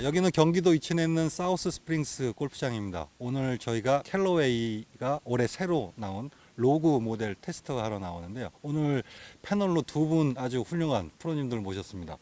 여기는 경기도 이천에 있는 사우스 스프링스 골프장입니다. 오늘 저희가 캘러웨이가 올해 새로 나온 로그 모델 테스트하러 나오는데요. 오늘 패널로 두 분 아주 훌륭한 프로님들 모셨습니다.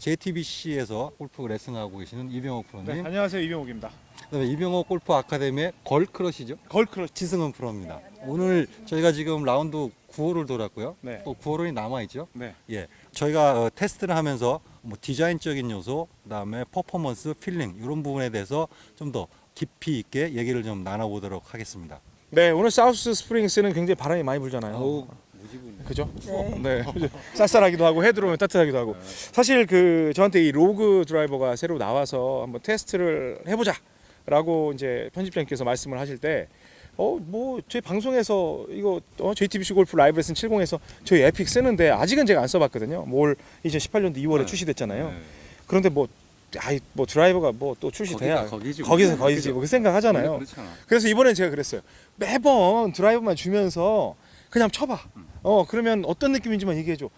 JTBC에서 골프 레슨하고 계시는 이병옥 프로님. 네, 안녕하세요. 이병옥입니다. 그다음에 이병옥 골프 아카데미의 걸크러시죠? 걸크러시. 지승은 프로입니다. 오늘 저희가 지금 라운드 9홀을 돌았고요. 네. 또 9홀이 남아 있죠. 네. 예, 저희가 테스트를 하면서 뭐 디자인적인 요소, 그다음에 퍼포먼스, 필링 이런 부분에 대해서 좀 더 깊이 있게 얘기를 좀 나눠보도록 하겠습니다. 네, 오늘 사우스 스프링스는 굉장히 바람이 많이 불잖아요. 무지분. 그죠? 네. 네. 쌀쌀하기도 하고 해 들어오면 따뜻하기도 하고. 사실 그 저한테 이 로그 드라이버가 새로 나와서 한번 테스트를 해보자라고 이제 편집장님께서 말씀을 하실 때. 뭐 저희 방송에서 이거 JTBC 골프 라이브 레슨 70에서 저희 에픽 쓰는데 아직은 제가 안 써봤거든요. 올 2018년도 2월에 네. 출시됐잖아요. 그런데 뭐 드라이버가 뭐 또 출시돼야 거기지. 거기지 뭐 그 생각하잖아요. 그렇잖아. 그래서 이번엔 제가 그랬어요. 매번 드라이버만 주면서 그냥 쳐봐. 그러면 어떤 느낌인지만 얘기해줘.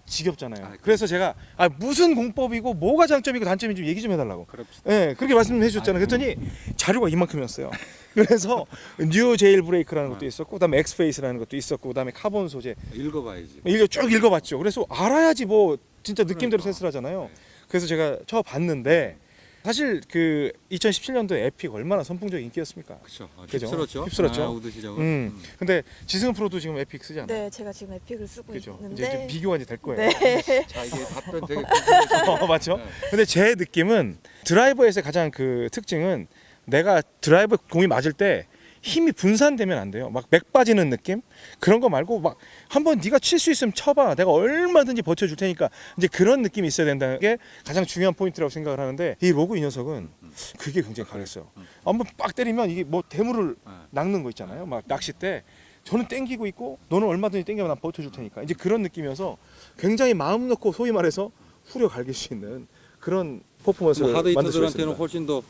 지겹잖아요. 그래서 제가 무슨 공법이고 뭐가 장점이고 단점인지 좀 얘기 좀 해달라고. 네, 그렇게 말씀해 주셨잖아요. 그랬더니 자료가 이만큼이었어요. 그래서 뉴 제일 브레이크라는 것도 있었고, 그다음에 엑스페이스라는 것도 있었고, 그다음에 카본 소재. 읽어봐야지. 이거 쭉 읽어봤죠. 그래서 알아야지 뭐 진짜 느낌대로 테스트를 하잖아요. 그래서 제가 쳐봤는데 사실 그 2017년도 에픽 얼마나 선풍적 인기였습니까? 그렇죠. 그죠? 휩쓸었죠. 휩쓸었죠. 우드 시장은. 근데 지승 프로도 지금 에픽 쓰지 않아요? 네, 제가 지금 에픽을 쓰고 그죠. 이제 있는데 좀 비교가 이제 될 거예요. 네. 자, 이게 답변 되게 궁금해서. 맞죠? 네. 근데 제 느낌은 드라이버에서의 가장 그 특징은 내가 드라이버 공이 맞을 때 힘이 분산되면 안 돼요. 막 맥 빠지는 느낌? 그런 거 말고 막 한번 네가 칠 수 있으면 쳐봐. 내가 얼마든지 버텨줄 테니까 이제 그런 느낌이 있어야 된다는 게 가장 중요한 포인트라고 생각을 하는데 이 로그 이 녀석은 그게 굉장히 강했어요. 한번 빡 때리면 이게 뭐 대물을 낚는 거 있잖아요. 막 낚시 때 저는 땡기고 있고 너는 얼마든지 땡겨면 난 버텨줄 테니까 이제 그런 느낌이어서 굉장히 마음 놓고 소위 말해서 후려 갈길 수 있는 그런 퍼포먼스를 뭐 만들 수 하드히터들한테는 있습니다. 훨씬 더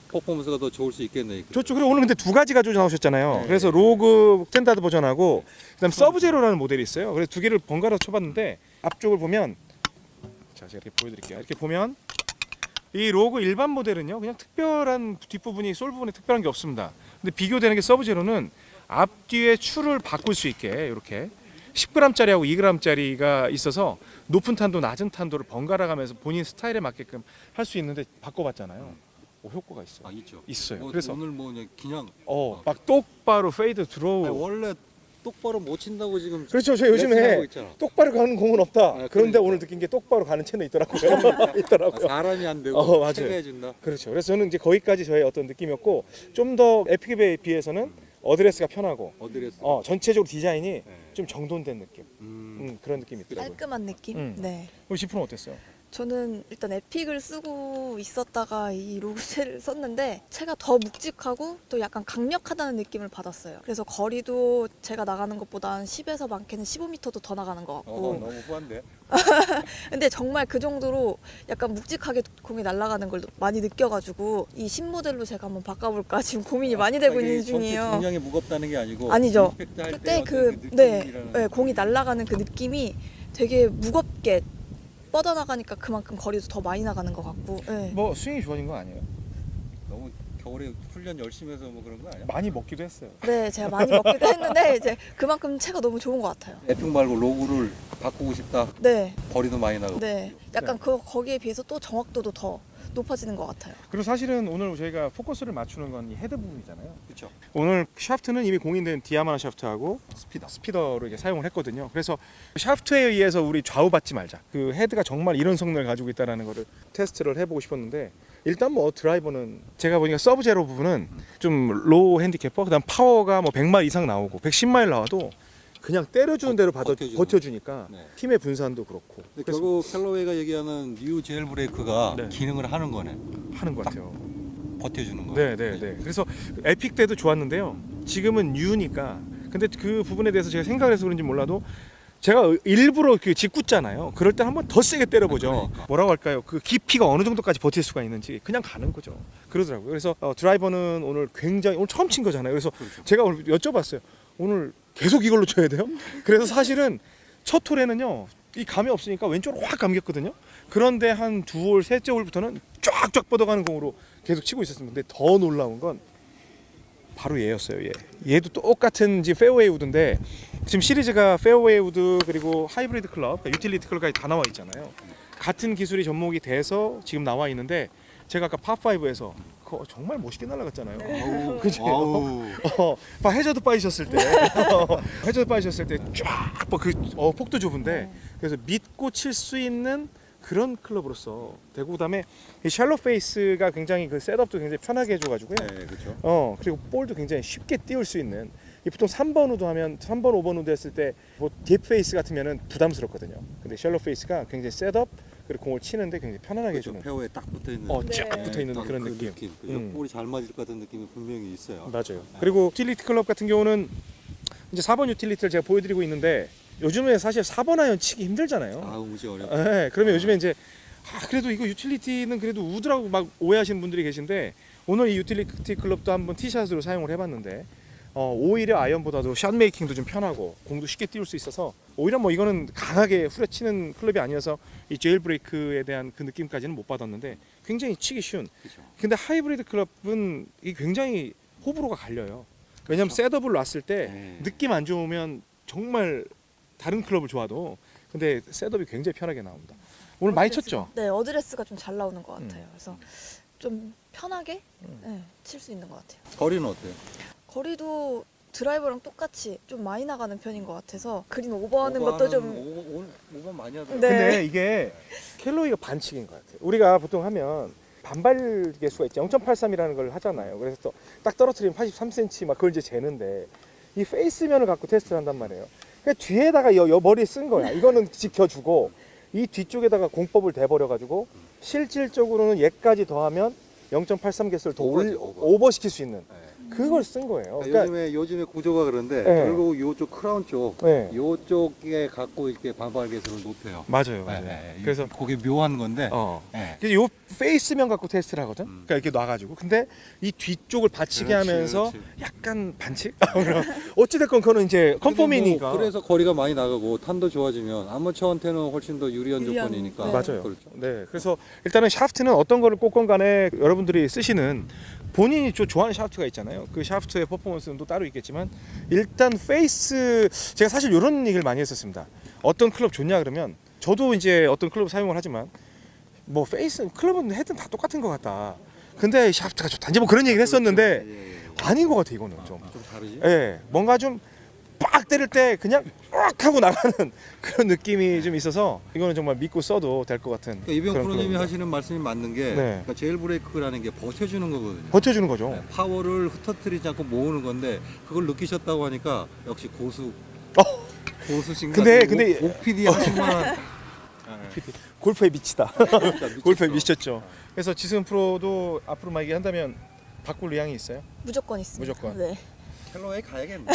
퍼포먼스가 더 좋을 수 있겠네. 좋죠. 그리고 오늘 근데 두 가지 가지고 나오셨잖아요. 네. 그래서 로그 스탠다드 버전하고 그다음 서브 제로라는 모델이 있어요. 그래서 두 개를 번갈아 쳐봤는데 앞쪽을 보면 자 제가 이렇게 보여드릴게요. 이렇게 보면 이 로그 일반 모델은요 그냥 특별한 뒷부분이 솔 부분에 특별한 게 없습니다. 근데 비교되는 게 서브 제로는 앞뒤의 추를 바꿀 수 있게 이렇게 10g짜리하고 2g짜리가 있어서 높은 탄도 낮은 탄도를 번갈아 가면서 본인 스타일에 맞게끔 할 수 있는데 바꿔봤잖아요. 효과가 있어요. 있죠. 있어요. 뭐, 그래서 오늘 뭐 그냥 막 똑바로 페이드 드로우. 아니, 원래 똑바로 못 친다고 지금. 그렇죠. 저 레슨하고 요즘에 있잖아. 똑바로 가는 공은 없다. 그런데 그러니까. 오늘 느낀 게 똑바로 가는 채는 있더라고요. 있더라고요. 사람이 안 되고 맞아요. 체가 해준다. 그렇죠. 그래서 저는 이제 거기까지 저의 어떤 느낌이었고 좀 더 에픽에 비해서는 어드레스가 편하고 어드레스. 전체적으로 디자인이 좀 정돈된 느낌. 그런 느낌이 있더라고요. 깔끔한 느낌. 네. 우리 지프는 어땠어요? 저는 일단 에픽을 쓰고 있었다가 이 로그체를 썼는데 채가 더 묵직하고 또 약간 강력하다는 느낌을 받았어요. 그래서 거리도 제가 나가는 것보다 한 10에서 많게는 15m도 더 나가는 것 같고. 너무 후한데. 근데 정말 그 정도로 약간 묵직하게 공이 날아가는 걸 많이 느껴가지고 이 신모델로 제가 한번 바꿔볼까 지금 고민이 많이 되고 있는 중이에요. 중량이 무겁다는 게 아니고. 아니죠. 임팩트 할 그때 때 그 어떤 네, 공이 날아가는 그 느낌이 되게 무겁게 뻗어나가니까 그만큼 거리도 더 많이 나가는 것 같고. 네. 뭐 스윙이 좋아진 거 아니에요? 너무 겨울에 훈련 열심히 해서 뭐 그런 거 아니야? 많이 먹기도 했어요. 네, 제가 많이 먹기도 했는데 이제 그만큼 채가 너무 좋은 것 같아요. 에픽 말고 로그를 바꾸고 싶다. 네, 거리도 많이 나고. 네, 약간 거기에 비해서 또 정확도도 더 높아지는 것 같아요. 그리고 사실은 오늘 저희가 포커스를 맞추는 건 이 헤드 부분이잖아요. 그렇죠. 오늘 샤프트는 이미 공인된 디아마나 샤프트하고 스피더. 스피더로 이제 사용을 했거든요. 그래서 샤프트에 의해서 우리 좌우받지 말자. 그 헤드가 정말 이런 성능을 가지고 있다는 거를 테스트를 해보고 싶었는데 일단 뭐 드라이버는 제가 보니까 서브 제로 부분은 좀 로우 핸디캐퍼 그다음 파워가 뭐 100마일 이상 나오고 110마일 나와도 그냥 때려주는 대로 버텨주니까 네. 힘의 분산도 그렇고 근데 결국 캘러웨이가 얘기하는 뉴 제일 브레이크가 네. 기능을 하는 거네. 하는 것 같아요. 버텨주는 거. 네. 그래서 에픽 때도 좋았는데요. 지금은 뉴니까. 근데 그 부분에 대해서 제가 생각을 해서 그런지 몰라도 제가 일부러 그 짓궂잖아요. 그럴 때 한번 더 세게 때려보죠. 그러니까. 뭐라고 할까요? 그 깊이가 어느 정도까지 버틸 수가 있는지 그냥 가는 거죠. 그러더라고요. 그래서 드라이버는 오늘 굉장히 오늘 처음 친 거잖아요. 그래서 그렇죠. 제가 오늘 여쭤봤어요. 오늘 계속 이걸로 쳐야 돼요? 그래서 사실은 첫 홀에는요. 이 감이 없으니까 왼쪽으로 확 감겼거든요. 그런데 한 두 홀, 셋째 홀부터는 쫙쫙 뻗어가는 공으로 계속 치고 있었습니다. 근데 더 놀라운 건 바로 얘였어요. 얘도 똑같은 이제 페어웨이 우드인데 지금 시리즈가 페어웨이 우드 그리고 하이브리드 클럽, 그러니까 유틸리티 클럽까지 다 나와 있잖아요. 같은 기술이 접목이 돼서 지금 나와 있는데 제가 아까 파5에서 그거 정말 멋있게 날아갔잖아요. 그죠? 해저드 빠지셨을 때, 해저드 빠지셨을 때 쫙 폭도 좁은데 그래서 믿고 칠 수 있는 그런 클럽으로서 되고 그다음에 이 샬로 페이스가 굉장히 그 셋업도 굉장히 편하게 해줘가지고요. 네, 그렇죠. 그리고 볼도 굉장히 쉽게 띄울 수 있는. 이 보통 3번 우드 하면 3번 5번 우드 했을 때뭐 딥 페이스 같으면은 부담스럽거든요. 근데 샬로 페이스가 굉장히 셋업 그리고 공을 치는데 굉장히 편안하게 그렇죠. 해주는. 페어에 딱 붙어 있는. 쫙 네. 붙어 있는 딱 그런 그 느낌. 그죠? 음. 볼이 잘 맞을 것 같은 느낌이 분명히 있어요. 맞아요. 그리고 유틸리티 클럽 같은 경우는 이제 4번 유틸리티를 제가 보여드리고 있는데 요즘에 사실 4번 아이언 치기 힘들잖아요. 무지 어렵. 네, 그러면 요즘에 이제 그래도 이거 유틸리티는 그래도 우드라고 막 오해하시는 분들이 계신데 오늘 이 유틸리티 클럽도 한번 티샷으로 사용을 해봤는데 오히려 아이언보다도 샷 메이킹도 좀 편하고 공도 쉽게 띄울 수 있어서 오히려 뭐 이거는 강하게 후려치는 클럽이 아니어서 이 제일 브레이크에 대한 그 느낌까지는 못 받았는데 굉장히 치기 쉬운. 그렇죠. 근데 하이브리드 클럽은 이 굉장히 호불호가 갈려요. 왜냐면 셋업을 놨을 때 네. 느낌 안 좋으면 정말 다른 클럽을 좋아도 근데 셋업이 굉장히 편하게 나옵니다. 오늘 많이 쳤죠? 네, 어드레스가 좀 잘 나오는 것 같아요. 그래서 좀 편하게 칠 수 있는 것 같아요. 거리는 어때요? 거리도 드라이버랑 똑같이 좀 많이 나가는 편인 것 같아서 그린 오버하는 것도 좀 5번 많이 하더라고요. 네. 근데 이게 캘로이가 반칙인 것 같아요. 우리가 보통 하면 반발 개수가 있죠. 0.83이라는 걸 하잖아요. 그래서 또 딱 떨어뜨리면 83cm 막 그걸 이제 재는데 이 페이스면을 갖고 테스트를 한단 말이에요. 그러니까 뒤에다가 여 머리에 쓴 거야. 이거는 지켜주고 이 뒤쪽에다가 공법을 대버려가지고 실질적으로는 얘까지 더하면 0.83 개수를 더 오버시킬 수 있는 그걸 쓴 거예요. 그러니까 요즘에 구조가 그런데 네. 결국 요쪽 크라운 쪽 네. 요쪽에 갖고 이렇게 반발 개수를 높여요. 맞아요. 그래서 그게 묘한 건데. 네. 그래서 요 페이스면 갖고 테스트를 하거든. 그러니까 이렇게 놔가지고. 근데 이 뒤쪽을 받치게 그렇지, 하면서 그렇지. 약간 반칙? 어찌됐건 그거는 이제 컨펌이니까. 그래서 거리가 많이 나가고 탄도 좋아지면 아마추어한테는 훨씬 더 유리한 조건이니까. 네. 맞아요. 그렇죠. 네. 그래서 일단은 샤프트는 어떤 거를 꽂건 간에 여러분들이 쓰시는 본인이 좋아하는 샤프트가 있잖아요. 그 샤프트의 퍼포먼스는 또 따로 있겠지만 일단 페이스 제가 사실 이런 얘기를 많이 했었습니다. 어떤 클럽 좋냐 그러면 저도 이제 어떤 클럽 사용을 하지만 뭐 페이스 클럽은 헤드는 다 똑같은 것 같다. 근데 샤프트가 좋다. 이제 뭐 그런 얘기를 했었는데 아닌 것 같아 이거는 좀. 좀 다르지? 예, 뭔가 좀 빡 때릴 때 그냥 악 하고 나가는 그런 느낌이 좀 있어서 이거는 정말 믿고 써도 될 것 같은. 그러니까 이병 그런 프로님이 클럽입니다. 하시는 말씀이 맞는 게 네. 그러니까 제일 브레이크라는 게 버텨주는 거거든요. 버텨주는 거죠. 네, 파워를 흩어뜨리지 않고 모으는 건데 그걸 느끼셨다고 하니까 역시 고수신가? 근데 목 PD 하실 만한 골프에 미치다. 미쳤어. 골프에 미쳤죠. 그래서 지승 프로도 앞으로 만약에 한다면 바꿀 의향이 있어요? 무조건 있습니다. 무조건. 네. 캘로웨이 가야겠네.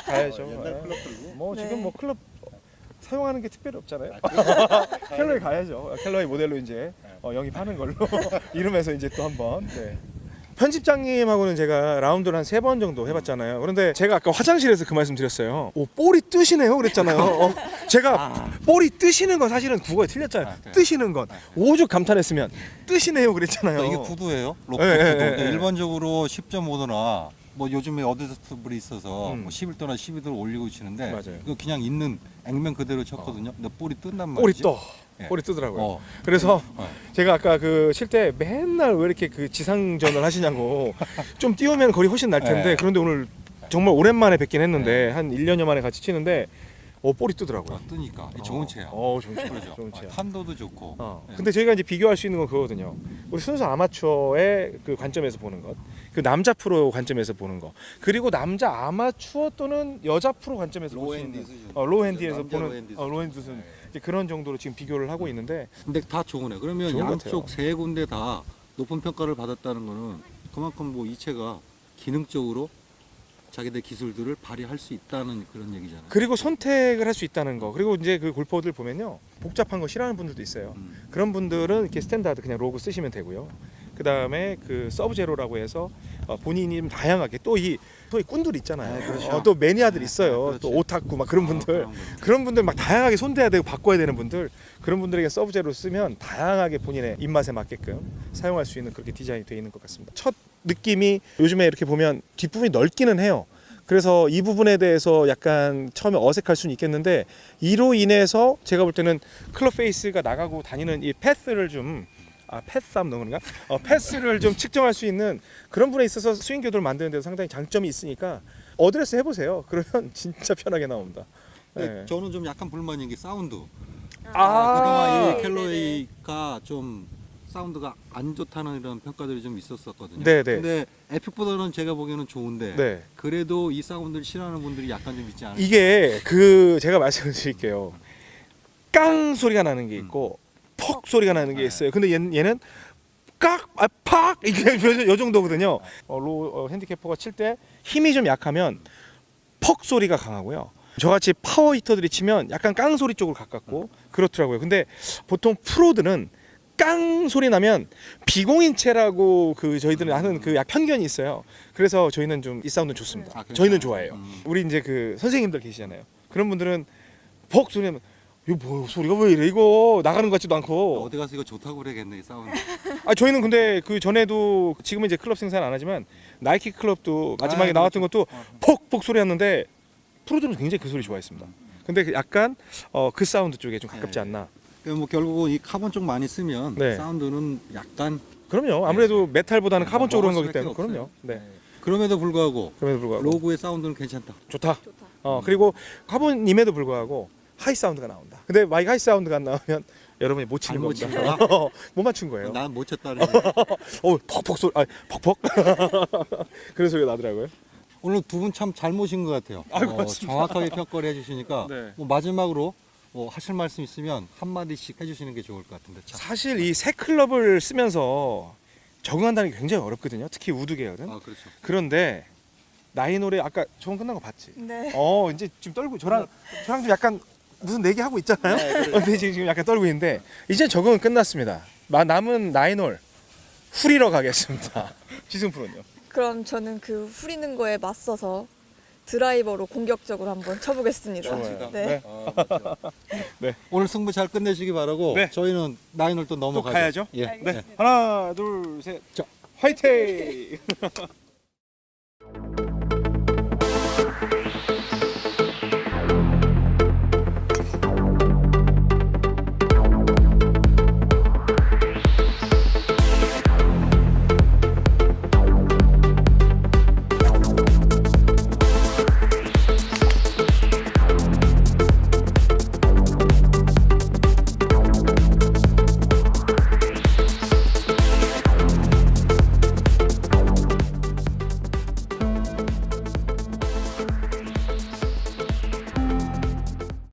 가야죠. 옛날 예. 클럽 들고. 뭐 네. 지금 뭐 클럽 사용하는 게 특별히 없잖아요. 가야겠네. 캘로이 가야죠. 캘로이 모델로 이제 영입하는 걸로 이러면서 이제 또 한번. 네. 편집장님하고는 제가 라운드를 한 3번 정도 해봤잖아요. 그런데 제가 아까 화장실에서 그 말씀 드렸어요. 오, 볼이 뜨시네요 그랬잖아요. 제가 볼이 뜨시는 건 사실은 국어에 틀렸잖아요. 네. 뜨시는 건 오죽 감탄했으면 뜨시네요 그랬잖아요. 그러니까 이게 구두예요. 로프 예, 구두. 예, 그러니까 예. 일반적으로 10.5도나 뭐 요즘에 어드저스트블이 있어서 음. 뭐 11도나 12도를 올리고 치는데 맞아요. 이거 그냥 있는 액면 그대로 쳤거든요. 근데 볼이 뜬단 말이지. 볼이 떠. 예. 볼이 뜨더라고요. 어. 그래서 어. 제가 아까 그 칠 때 맨날 왜 이렇게 그 지상전을 하시냐고 좀 띄우면 거리 훨씬 날 텐데 네. 그런데 오늘 정말 오랜만에 뵙긴 했는데 한 1년여 만에 같이 치는데 볼이 뜨더라고요. 뜨니까 좋은 채야. 좋은 채야. 그렇죠. 좋은 채야. 탄도도 좋고. 예. 근데 저희가 이제 비교할 수 있는 건 그거거든요. 우리 순수 아마추어의 그 관점에서 보는 것, 그 남자 프로 관점에서 보는 거, 그리고 남자 아마추어 또는 여자 프로 관점에서 볼 수 있는 로핸디 수준. 로핸디에서 남자 보는 로핸디 수준. 로핸디 수준 이제 그런 정도로 지금 비교를 하고 있는데 근데 다 좋으네. 그러면 좋은 것 양쪽 같아요. 세 군데 다 높은 평가를 받았다는 거는 그만큼 뭐 이 채가 기능적으로 자기들 기술들을 발휘할 수 있다는 그런 얘기잖아요. 그리고 선택을 할 수 있다는 거. 그리고 이제 그 골퍼들 보면요 복잡한 거 싫어하는 분들도 있어요. 그런 분들은 이렇게 스탠다드 그냥 로고 쓰시면 되고요. 그 다음에 그 서브 제로라고 해서 본인이 좀 다양하게 또 이 소위 꾼들 있잖아요. 네, 그렇죠. 또 매니아들 네, 있어요. 그렇지. 또 오타쿠 막 그런 분들. 그런 거. 그런 분들 막 다양하게 손대야 되고 바꿔야 되는 분들, 그런 분들에게 서브제로 쓰면 다양하게 본인의 입맛에 맞게끔 사용할 수 있는 그렇게 디자인이 되어 있는 것 같습니다. 첫 느낌이 요즘에 이렇게 보면 뒷부분이 넓기는 해요. 그래서 이 부분에 대해서 약간 처음에 어색할 수는 있겠는데, 이로 인해서 제가 볼 때는 클럽 페이스가 나가고 다니는 이 패스를 좀 패스함 너무인가? 패스를 좀 측정할 수 있는 그런 부분에 있어서 스윙 교도를 만드는 데도 상당히 장점이 있으니까 어드레스 해보세요. 그러면 진짜 편하게 나옵니다. 근데 네. 저는 좀 약간 불만인 게 사운드. 아, 그동안 이 네, 캘로웨이가 좀 사운드가 안 좋다는 이런 평가들이 좀 있었었거든요. 네네. 근데 에픽보다는 제가 보기에는 좋은데 네. 그래도 이 사운드를 싫어하는 분들이 약간 좀 있지 않아요? 이게 그 제가 말씀을 드릴게요. 깡 소리가 나는 게 있고 퍽 소리가 나는 게 있어요. 근데 얘는 팍 이게 요 정도거든요. 핸디캐퍼가 칠 때 힘이 좀 약하면 퍽 소리가 강하고요. 저같이 파워 히터들이 치면 약간 깡 소리 쪽으로 가깝고 그렇더라고요. 근데 보통 프로들은 깡 소리 나면 비공인체라고 그 저희들은 하는 그 약 편견이 있어요. 그래서 저희는 좀 이 사운드는 좋습니다. 아, 그렇죠. 저희는 좋아해요. 우리 이제 그 선생님들 계시잖아요. 그런 분들은 퍽 소리 나면 이거 뭐 소리가 왜 이래, 이거 나가는 것 같지도 않고. 어디 가서 이거 좋다고 그래야겠네 이 사운드. 저희는 근데 그 전에도 지금은 이제 클럽 생산 안 하지만 나이키 클럽도 마지막에 나왔던 그렇죠. 것도 퍽퍽 소리였는데 프로들은 굉장히 그 소리 좋아했습니다. 근데 약간 그 사운드 쪽에 좀 가깝지 네. 않나. 그러니까 뭐 결국은 이 카본 쪽 많이 쓰면 네. 사운드는 약간 그럼요. 아무래도 메탈보다는 네, 카본 쪽으로 한 먹을 거기 때문에 수밖에 그럼요. 없어요. 네. 그럼에도 불구하고 그럼에도 불구하고 로고의 사운드는 괜찮다. 좋다. 좋다. 그리고 카본임에도 불구하고 하이 사운드가 나온다. 근데 만약 하이 사운드가 안 나오면 여러분이 못 치는 못 겁니다. 친 거야? 못 맞춘 거예요. 난 못 쳤다는 퍽퍽 소리, 퍽퍽 그런 소리가 나더라고요. 오늘 두 분 참 잘 모신 것 같아요. 고맙습니다. 정확하게 평가를 해주시니까 네. 뭐 마지막으로 하실 말씀 있으면 한 마디씩 해주시는 게 좋을 것 같은데. 참. 사실 이 새 클럽을 쓰면서 적응한다는 게 굉장히 어렵거든요. 특히 우드 계열은. 그렇죠. 그런데 나이노래 아까 저번 끝난 거 봤지? 네. 이제 지금 떨고 저랑 좀 약간 무슨 내기 하고 있잖아요. 근데 지금 약간 떨고 있는데 이제 적응은 끝났습니다. 남은 나이놀 후리러 가겠습니다. 지승 프로는요? 그럼 저는 그 후리는 거에 맞서서 드라이버로 공격적으로 한번 쳐보겠습니다. 좋아요. 네. 오늘 승부 잘 끝내시기 바라고 네. 저희는 나인을 또 넘어가죠. 가야죠? 예. 알겠습니다. 하나, 둘, 셋. 자. 화이팅!